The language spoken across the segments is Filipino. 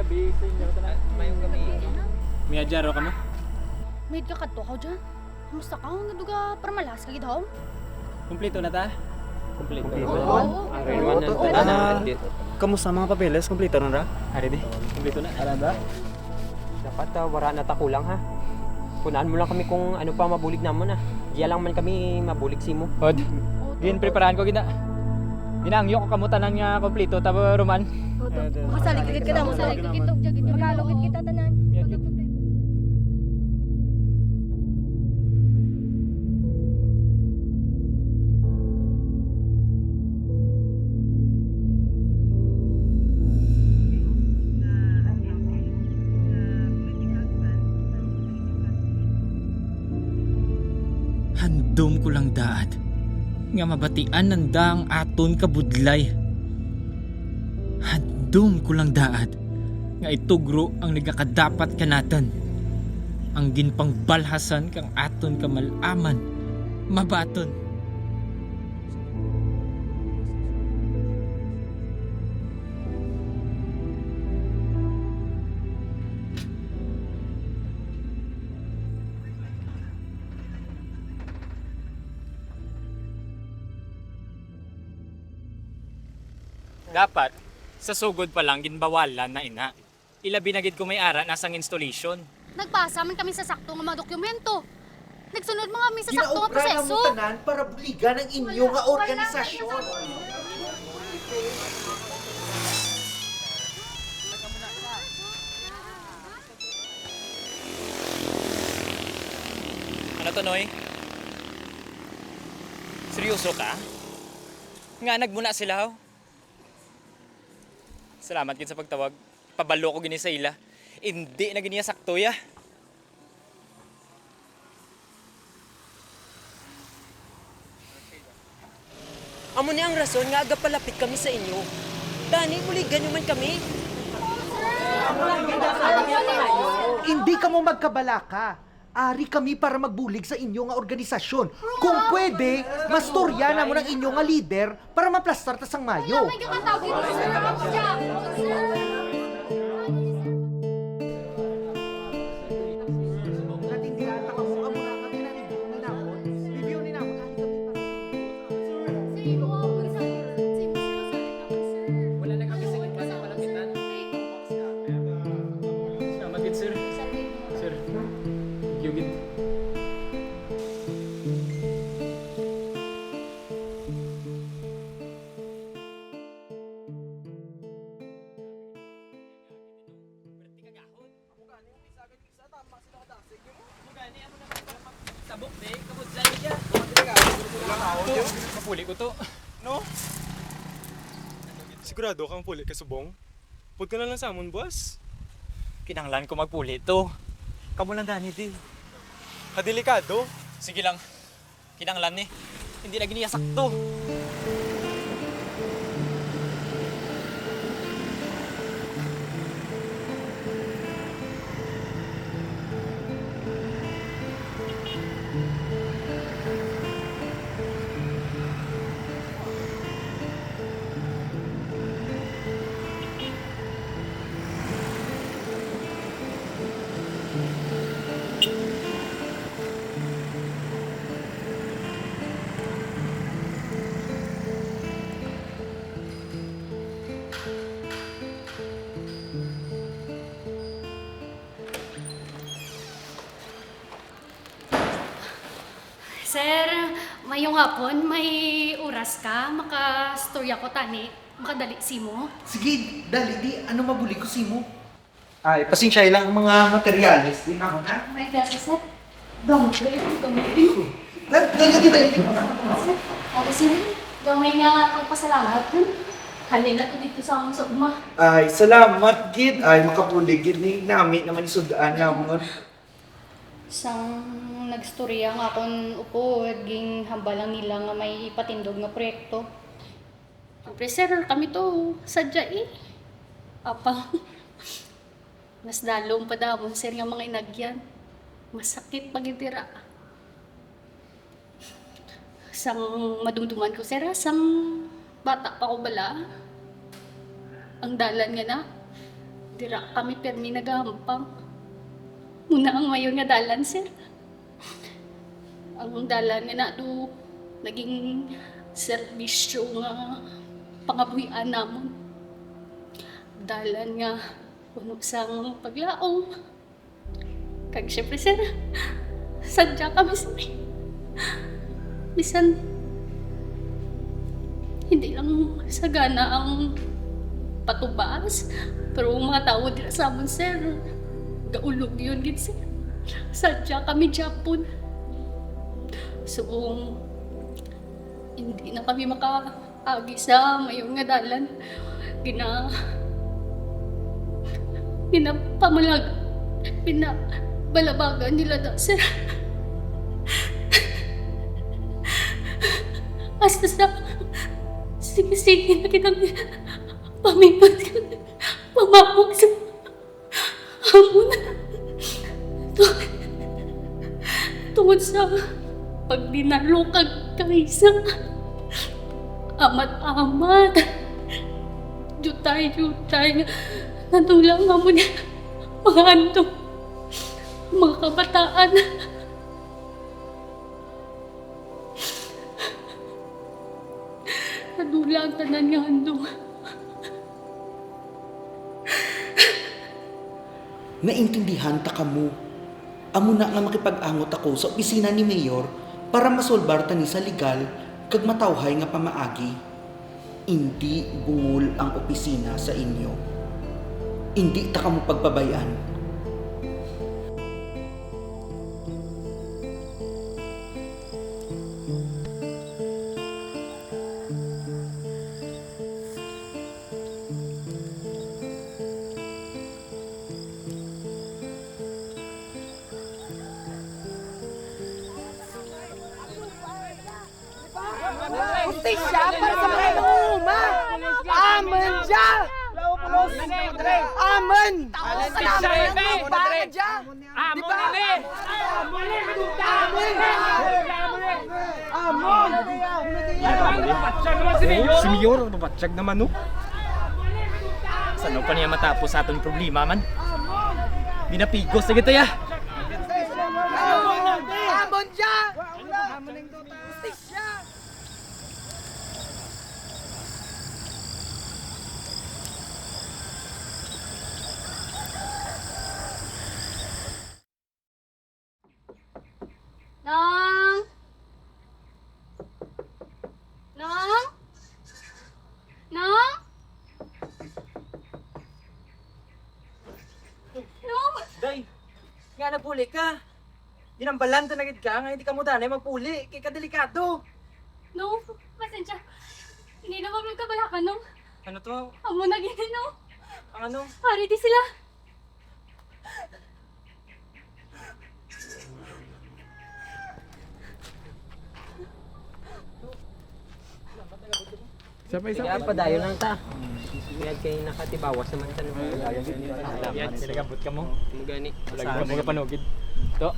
gabi sa inyo. Mayong gabi. May adjaro ka mo? May ka kadto ka dyan. Kamusta ka? Ang duga para malas ka gitaw? Kumpleto na ta? Kumpleto. Oo. Aray naman Oo. Kamusta mga papeles? Kompleto na ra? Hari di. Kumpleto na. Ara ba? Dapat wara na ta kulang ha. Kunaan mo lang kami kung ano pa mabulig namon ha. Diya lang man kami mabulig simo. Od. Gin preparahan ko gina. Ginangyo ko kamutan nga kumpleto tabo Roman. Makasaligid ka na. Makasaligid kita. Magalugid kita tanan. Handom ko lang daad nga mabatian ng daang aton kabudlay. Handom ko lang daad nga itugro ang nagakadapat kanatan. Ang ginpangbalhasan kang aton kamalaman mabaton. Dapat sa sugod pa lang ginbawalan na ina. Ilabi na gid ko may ara nasang installation. Nagpasa man kami sa sakto nga mga dokumento. Nagsunod mga kami sa sakto nga Ginaobra na proseso. mo tanan para buligan ang inyo nga organisasyon. Ano to, Noy? Seryoso ka? Nga nagmuna sila, ho? Salamat gid sa pagtawag. Pabalo ko gini sa ila. Hindi na giniya sakto, ya. Amo ni ang rason nga aga palapit kami sa inyo. Dani, buligan nyo man kami. Hindi ka mo magkabalaka. Ari kami para magbulig sa inyo nga organisasyon. Kung pwede, mastorya na mo ng inyo nga leader para maplastar ta sang Mayo. May kakatawid mo sa mga pagya. Natindihan ta mo amo na kami na review ni namon. Review ni namon ari kami para Wala na kami sa iba sa palapitan. Salamat gid, sir. Sir. Yugid. Sabok de, kabudlay niya. Mapuli ko to. No? Sigurado kang puli ka subong? Pud ka na lang sa amon, boss. Kinanglan ko magpuli to. Kamu lang dani di. Kadelikado. Sige lang. Kinanglan ni. Hindi lagi niya sakto. Sir, mayong hapon, may oras ka, makastorya ko tani, makadali si mo. Sige, dali di ano mabulig ko simo. Ay, pasensya lang ang mga materyales din ako na. May klase, sir. Dong, dali ko Dali. Okay, sir. Gamay nga ang pasalamat. Halina to dito sa among sugma. Ay, salamat gid. Ay, makapulig gid ni nami naman isudaan namon. Sang nagstorya nga akong upo, ging hambalang nila nga may ipatindog nga proyekto. Siyempre, sir, kami to sadya eh. Apa, mas dalong pa daw, sir, nga mga inagyan. Masakit pagitira. Sang madumduman ko, sir, sang bata pa ko bala. Ang dalan nga na. Dira kami permi nagahampang. Muna ang mayon nga dalan, sir. Ang dalan nga na do naging serbisyo nga pangabuhian namon. Dalan nga puno sang paglaom. Kag syempre, sir, sadya kami, sir. Bisan, hindi lang sagana ang patubas, pero mga tao dira sa amon, sir, gaulog yun, gid, sir. Sadya kami Japon. So, hindi na kami makaagi sa mayong nga dalan. Pinabalabagan nila da, sir. Hasta sa sige na kitang pamipad ka, pamawag sa hamon. Tungod sa pagdinalo kag kaisang amat-amat, jutay-jutay nga natulang mo niya mga antong mga kabataan. Nadula ang tanan nga handong. Naintindihan ta kamo. Amo na nga makipag-angot ako sa opisina ni Mayor para masolbar ta ni sa legal kag matawhay nga pamaagi. Hindi bungol ang opisina sa inyo. Hindi ta kamo pagpabayaan. Justisya para sa mga inuuma! Amen dya! Amen! Si Mayor, batyag naman no? Saan pa niya matapos sa atong problema man? Dinapigos na gito ya! Amen dya! Justisya! Nong! Nong! Nong! Nong! Day, nga nagpuli ka. Dinambalan ta na gid ka nga hindi ka mo danay magpuli kay kadelikado. Nong! Pasensya. Hindi na magkabala ka, Nong. Ano to? Amo na gini, Nong. Ang ano? Hari di sila. Kaya padayon lang ta. Kaya kayo nakatibawas naman ta. Yan, sinagabot ka mo. Gani. Lagi ka mga panugid. To.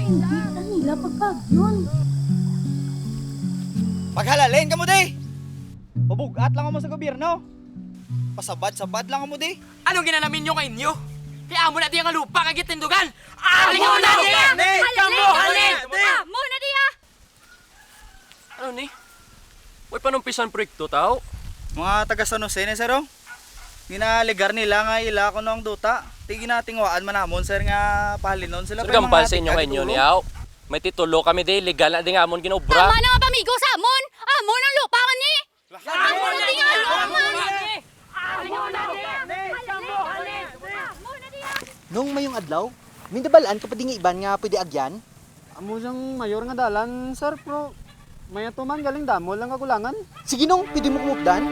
Hindi na nila pagkagyon. Paghalalin ka mo day. Pabugat lang mo sa gobyerno. Pasabad-sabad lang mo day. Anong ginalamin nyo kayo? Kaya amo na di ang lupa kagit tindugan! Amo na di! Halin! Amo na diya! Ano ni? Way panumpisan proyekto tao? Mga taga San Jose ni sir. Ginaligar nila nga ila ko nang duta. Tigi natingwaan manamon sir nga pahalinon sila. Sir gampal sa inyo kayo niyaw. May titulo kami di legal na di nga amon ginobra. Tama na nga pamigo sa amon! Amon ang lupa ka ni! Amon na diya! Nung mayong adlaw, mindabalaan ka pa di nga iban nga pwede agyan? Amo siyang mayor nga dalan sir pro. May atuman galing damo lang kagulangan. Sige nung, pwede mo kumupdan?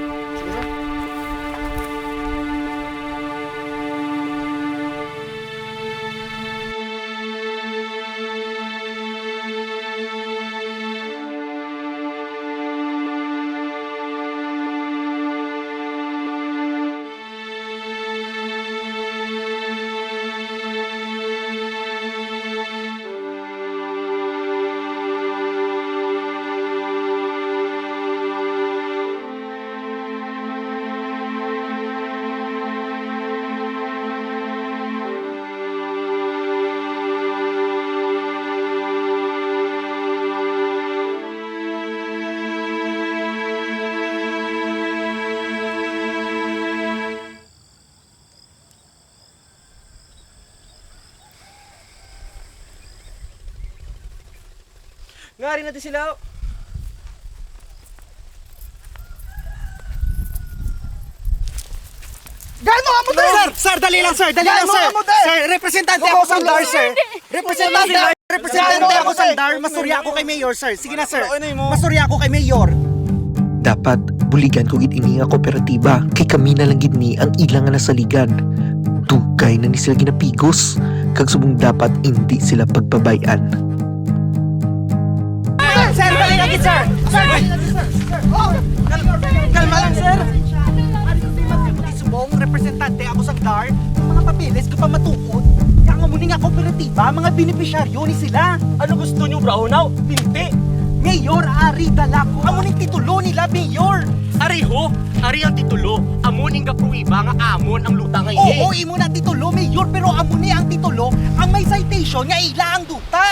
Ngari natin sila. Gano nga mo tayo? Sir, dali lang sir, dali lang sir. Sir, representante ako sa DAR, sir. Representante ako sa DAR. Masurya ako kay Mayor, sir. Sige na, sir. Masurya ako kay Mayor. Dapat buligan ko gid ini nga kooperatiba kay kami na lang gid ni ang ilang nga nasaligan. Dugay na ni sila ginapigos kag subong dapat hindi sila pagpabayan. Sir, dali lang gid, sir. Sir, kalma lang, sir. Subong representante ako sa DAR, mga papeles ka pa matuod. Kaya nga muna nga kooperatiba, mga benepisyaryo ni sila. Ano gusto niyo, Brownow? Pinti. Mayor, ari dala ko. Amo ning titulo nila, Mayor. Ari ho, ari ang titulo. Amon ing kapruiba nga amon ang luta nga Oo, imo na titulo, Mayor, pero amo ni ang titulo ang may citation nga ila ang duta.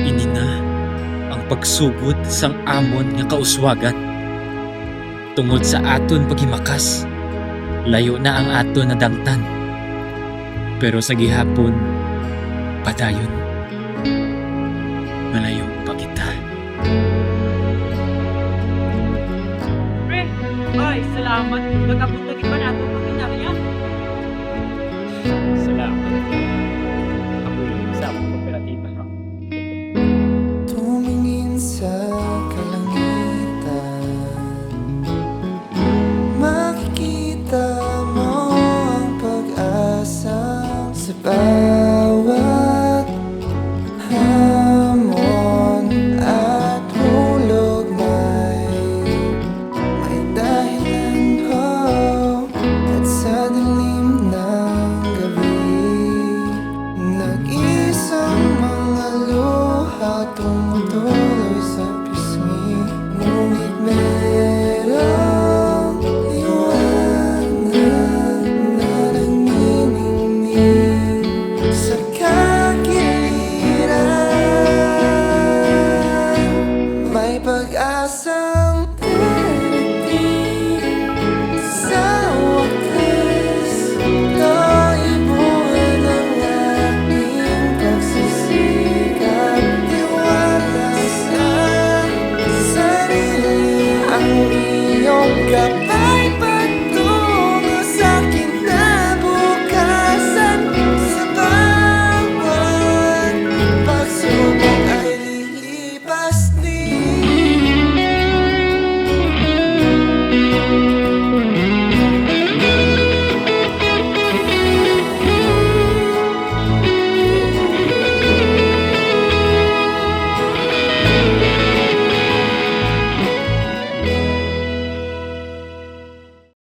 Ini na ang pagsugod sang amon nga kauswagan. Tungod sa aton paghimakas, layo na ang aton nadangtan. Pero sa gihapon, padayon, malayo pa kita. Pre, ay, salamat. Nagkapunta di ba nato pag